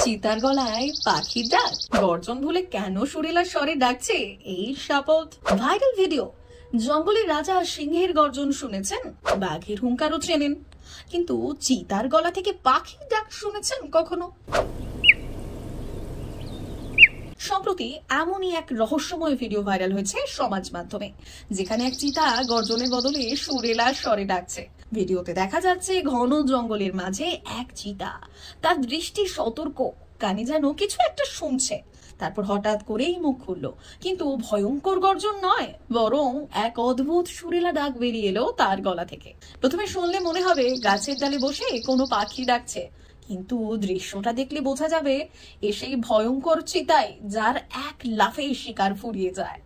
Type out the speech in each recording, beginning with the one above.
চিতার গলায় পাখির ডাক, গর্জন ভুলে কেন সুরেলা স্বরে ডাকছে এই সাপদ। Viral video. জঙ্গলের রাজা সিংহের গর্জন শুনেছেন, বাঘের হুঙ্কারও চেনেন, কিন্তু চিতার গলা থেকে পাখির ডাক শুনেছেন কখনো? সম্প্রতি এমনই এক রহস্যময় ভিডিও ভাইরাল হয়েছে সমাজ মাধ্যমে, যেখানে এক চিতা গর্জনের বদলে সুরেলা স্বরে ডাকছে। ভিডিওতে দেখা যাচ্ছে ঘন জঙ্গলের মাঝে এক চিতা, তার দৃষ্টি সতর্ক, কানে যেন কিছু একটা শুনছে। তারপর হঠাৎ করেই মুখ খুললো, কিন্তু ভয়ঙ্কর গর্জন নয়, বরং এক অদ্ভুত সুরেলা ডাক বেরিয়ে এলো তার গলা থেকে। প্রথমে শুনলে মনে হবে গাছের ডালে বসে কোনো পাখি ডাকছে, কিন্তু দৃশ্যটা দেখলে বোঝা যাবে এ সেই ভয়ঙ্কর চিতাই, যার এক লাফে শিকার ফুরিয়ে যায়।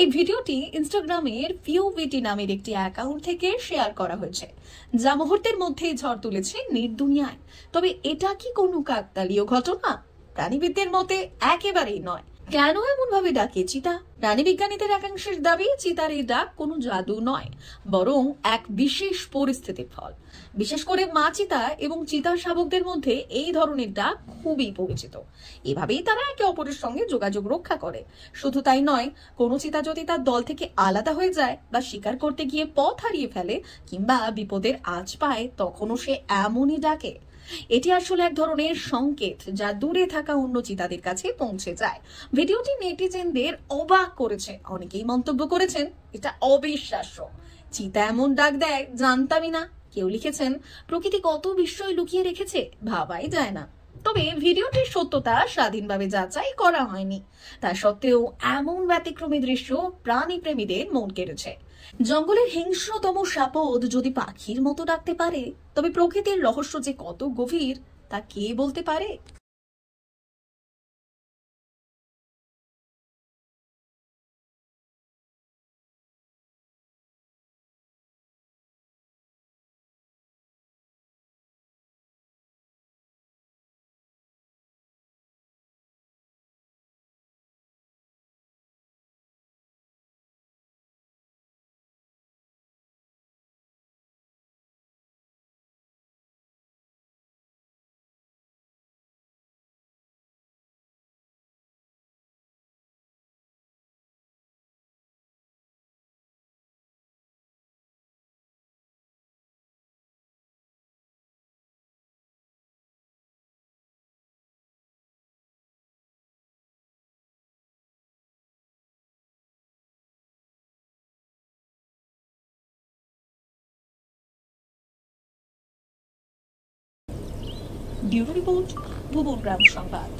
এই ভিডিওটি ইনস্টাগ্রামের পিওভিটি নামের একটি অ্যাকাউন্ট থেকে শেয়ার করা হয়েছে, যা মুহূর্তের মধ্যেই ঝড় তুলেছে নেট দুনিয়ায়। তবে এটা কি কোনো কাকতালীয় ঘটনা? প্রাণীবিদদের মতে একেবারেই নয়। কেন এমন ভাবে ডাকে চিতা? প্রাণী বিজ্ঞানীদের একাংশের দাবি চিতার এই ডাক কোনো জাদু নয়, বরং এক বিশেষ পরিস্থিতির ফল। বিশেষ করে মা চিতা এবং চিতার শাবকদের মধ্যে এই ধরনের ডাক খুবই পরিচিত। এভাবেই তারা একে অপরের সঙ্গে যোগাযোগ রক্ষা করে। শুধু তাই নয়, কোনো চিতা যদি তার দল থেকে আলাদা হয়ে যায় বা শিকার করতে গিয়ে পথ হারিয়ে ফেলে কিংবা বিপদের আঁচ পায়, তখনও সে এমনই ডাকে। এটি আসলে এক ধরনের সংকেত, যা দূরে থাকা অন্য চিতাদের কাছে পৌঁছে যায়। ভিডিওটি নেটিজেনদের অবাক করেছে। অনেকেই মন্তব্য করেছেন এটা অবিশ্বাস্য, চিতা এমন ডাক দেয় জানতামই না। কেউ লিখেছেন প্রকৃতি কত বিস্ময় লুকিয়ে রেখেছে, ভাবাই যায় না। তবে ভিডিওটির সত্যতা স্বাধীনভাবে যাচাই করা হয়নি। তা সত্ত্বেও এমন ব্যতিক্রমী দৃশ্য প্রাণী প্রেমীদের মন কেড়েছে। জঙ্গলের হিংস্রতম সাপদ যদি পাখির মতো ডাকতে পারে, তবে প্রকৃতির রহস্য যে কত গভীর তা কে বলতে পারে? ব্যুরো রিপোর্ট, ভুবন গ্রাম সংবাদ।